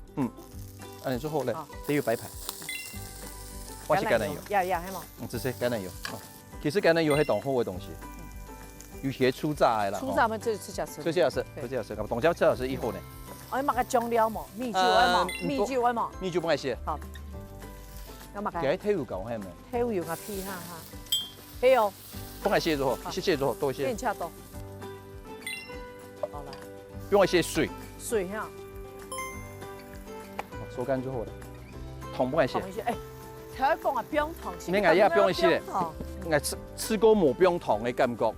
B: 安尼做好咧，你要擺盤。我是橄欖油。
C: 要係嘛？
B: 這是橄欖油。其實橄欖油係當好嘅東西。有些粗榨的啦，
C: 粗榨嘛，這吃下吃。
B: 吃下吃，吃下吃。咁當家吃下吃以後呢？
C: 我抹個醬料嘛，米酒愛嘛，米酒愛嘛。
B: 米酒不愛寫。好。
C: 我抹個。
B: 給睇油講係咪？
C: 睇油我批下哈。還有。
B: 不愛寫之後，寫之後多一些。
C: 變恰多。好了。
B: 不用一些水。
C: 水哈。
B: 收乾之後呢？糖不愛寫。
C: 哎，調一講啊，不用糖。
B: 你愛也不用寫。愛吃過冇不用糖的感覺。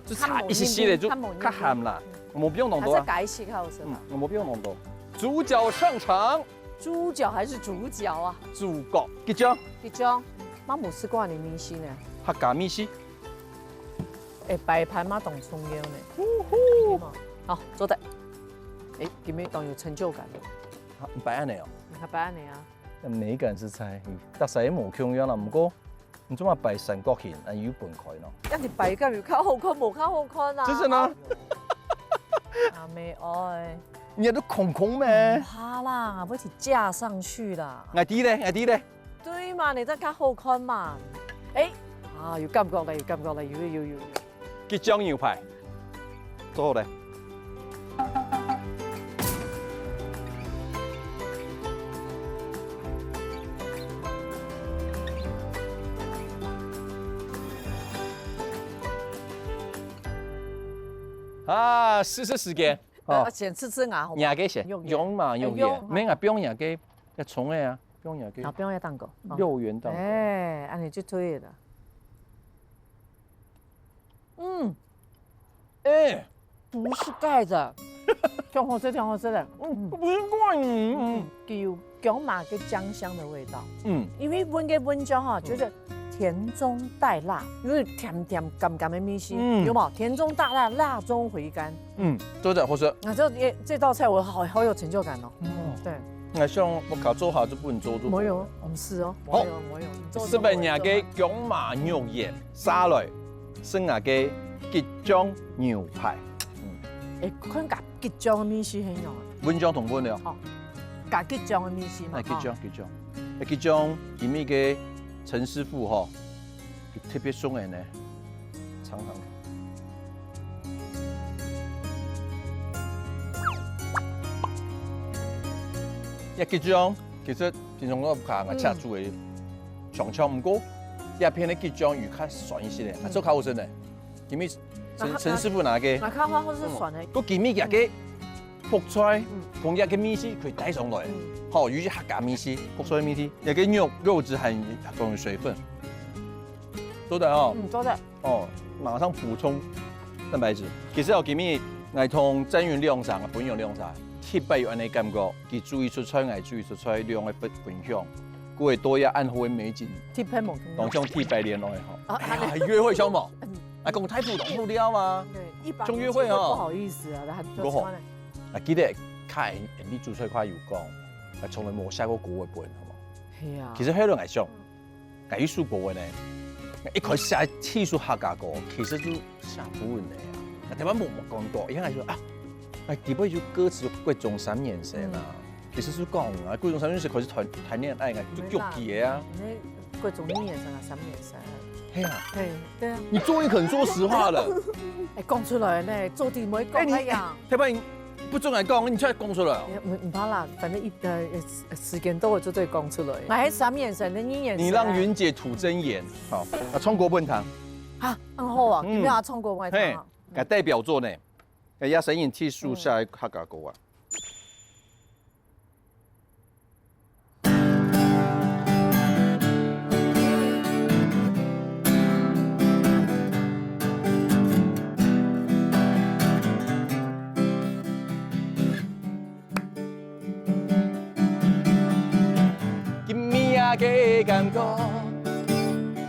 B: 就差一些些的就較鹹啦，我不用弄多啊。
C: 改一些較好吃嘛。
B: 我不用弄多。主角上場。
C: 豬腳還是主角啊？
B: 主角。吉醬。
C: 吉醬。媽冇試過你米絲呢？
B: 客家米絲。
C: 擺盤嘛當蔥油呢。好，做得。見唔見當有成就感？
B: 擺安尼哦。
C: 擺安尼啊。
B: 每個人是菜，特使冇共樣啦，唔過。你做乜擺三角形啊？有半塊咯。一
C: 條擺咁要較好看，冇較好看啊。
B: 就是呢。
C: 啊沒愛。
B: 你都空空咩？
C: 唔怕啦，我一架上去啦。
B: 矮啲咧，矮啲咧。
C: 對嘛，你得較好看嘛。啊，有感覺啦，有感覺啦，有。
B: 吉醬牛排，做好咧。啊，試時間。
C: 先吃牙好。
B: 牙給先，用嘛用鹽，沒牙不用牙給，要蟲的呀，不用牙給。
C: 啊，不用牙蛋糕。
B: 肉圓蛋糕。
C: 安尼就對了。不是蓋的，挺好吃，挺好吃的。
B: 不是蓋，
C: 有姜麻跟薑香的味道。因為溫個溫椒哈，就是甜中帶辣，有點甜甜甘甘的米絲，有冇？甜中帶辣，辣中回甘。做得好吃。啊，這道菜我好有成就感哦。對。
B: 那像我搞做好就不能做。
C: 沒有，唔是哦。
B: 好，日本人嘅姜麻肉鹽沙律。酸牙嘅吉江牛排。
C: 哎，可能夾吉江嘅面絲很用。
B: 溫江同溫了。
C: 哦，夾吉江嘅面絲嘛。
B: 吉江，裡面嘅陳師傅吼，特別送人呢，嘗嘗。吉江其實平常我看我吃煮的上超唔過，一片的吉江魚較酸一些嘅，做較好食嘅。裡面陳師傅拿嘅，
C: 那看法好是酸的。
B: 個裡面夾嘅卜菜，同一個米絲可以帶上來，好，尤其客家米絲，卜菜米絲，一個肉質含豐富水分，做得哦，
C: 做得
B: 哦，馬上補充蛋白質。其實有裡面我同增員量上，本樣量上，特別有安尼感覺，佢注意出菜，我注意出菜量嘅分享，佢會多一暗好嘅美景，當像特別戀愛吼，哎呀，約會想冇？啊，講太普通不了嘛，
C: 對，一般
B: 仲約會哦，
C: 不好意思啊，還不錯呢。
B: 啊，記得看你煮出塊油光，啊，從來冇下過鍋嘅本，好冇？係啊。其實喺度嚟講，藝術部嘅呢，一開始係技術客家歌，其實都下不穩嘅啊。台灣冇講過，因為說啊，哎，點解要歌詞貴重3年生啊？其實是講啊，貴重3年生開始談戀愛嘅，都喐嘅啊。
C: 你貴重1年生啊，3年生。
B: 係啊，
C: 對啊。
B: 你終於肯說實話了。
C: 哎，講出來呢，做啲唔會講一樣。
B: 台灣不准來講，你出來講出來哦。
C: 唔怕啦，反正時間到了就對講出來。我係3年生，你1年生。
B: 你讓雲姐吐真言，好，啊，創國本堂。
C: 啊，很好啊，你要創國本堂。
B: 個代表作呢，也神隱技術下來客家歌啊。嘅感覺，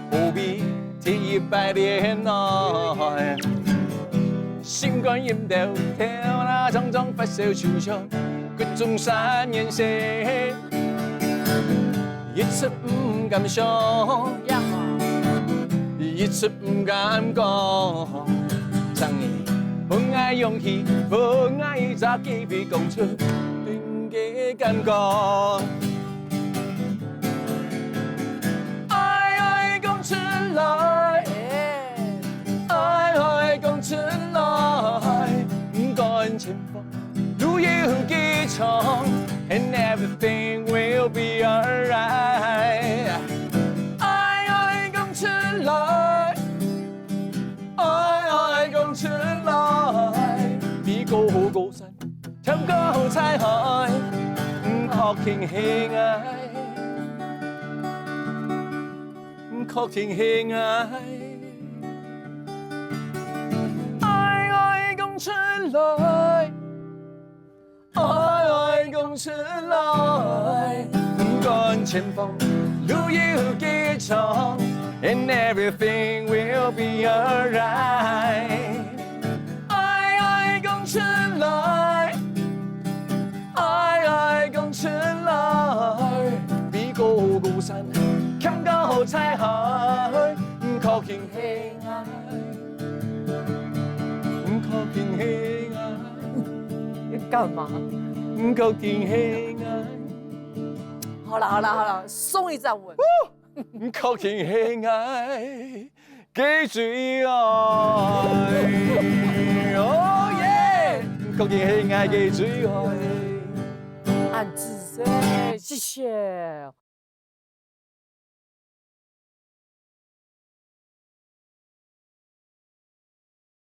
B: 何必提100年來？心肝炎到跳那種種發燒抽象，各種3年生，一直唔敢想，一直唔敢講，爭議不愛勇氣，不愛再機會講出對嘅感覺。前方路有幾長 ，and everything will be alright。愛共出來，愛共出來，比高山，跳高彩海，確定係愛，確定係愛。愛共出來，愛共出來，看前方路有幾長 ，and everything will be alright。愛共出來，愛共出來，比高山，跳高彩海，確定係愛。你幹嘛？好了，送一站穩。確定係愛，給最愛。哦耶！確定係愛，給最愛。按自謝謝。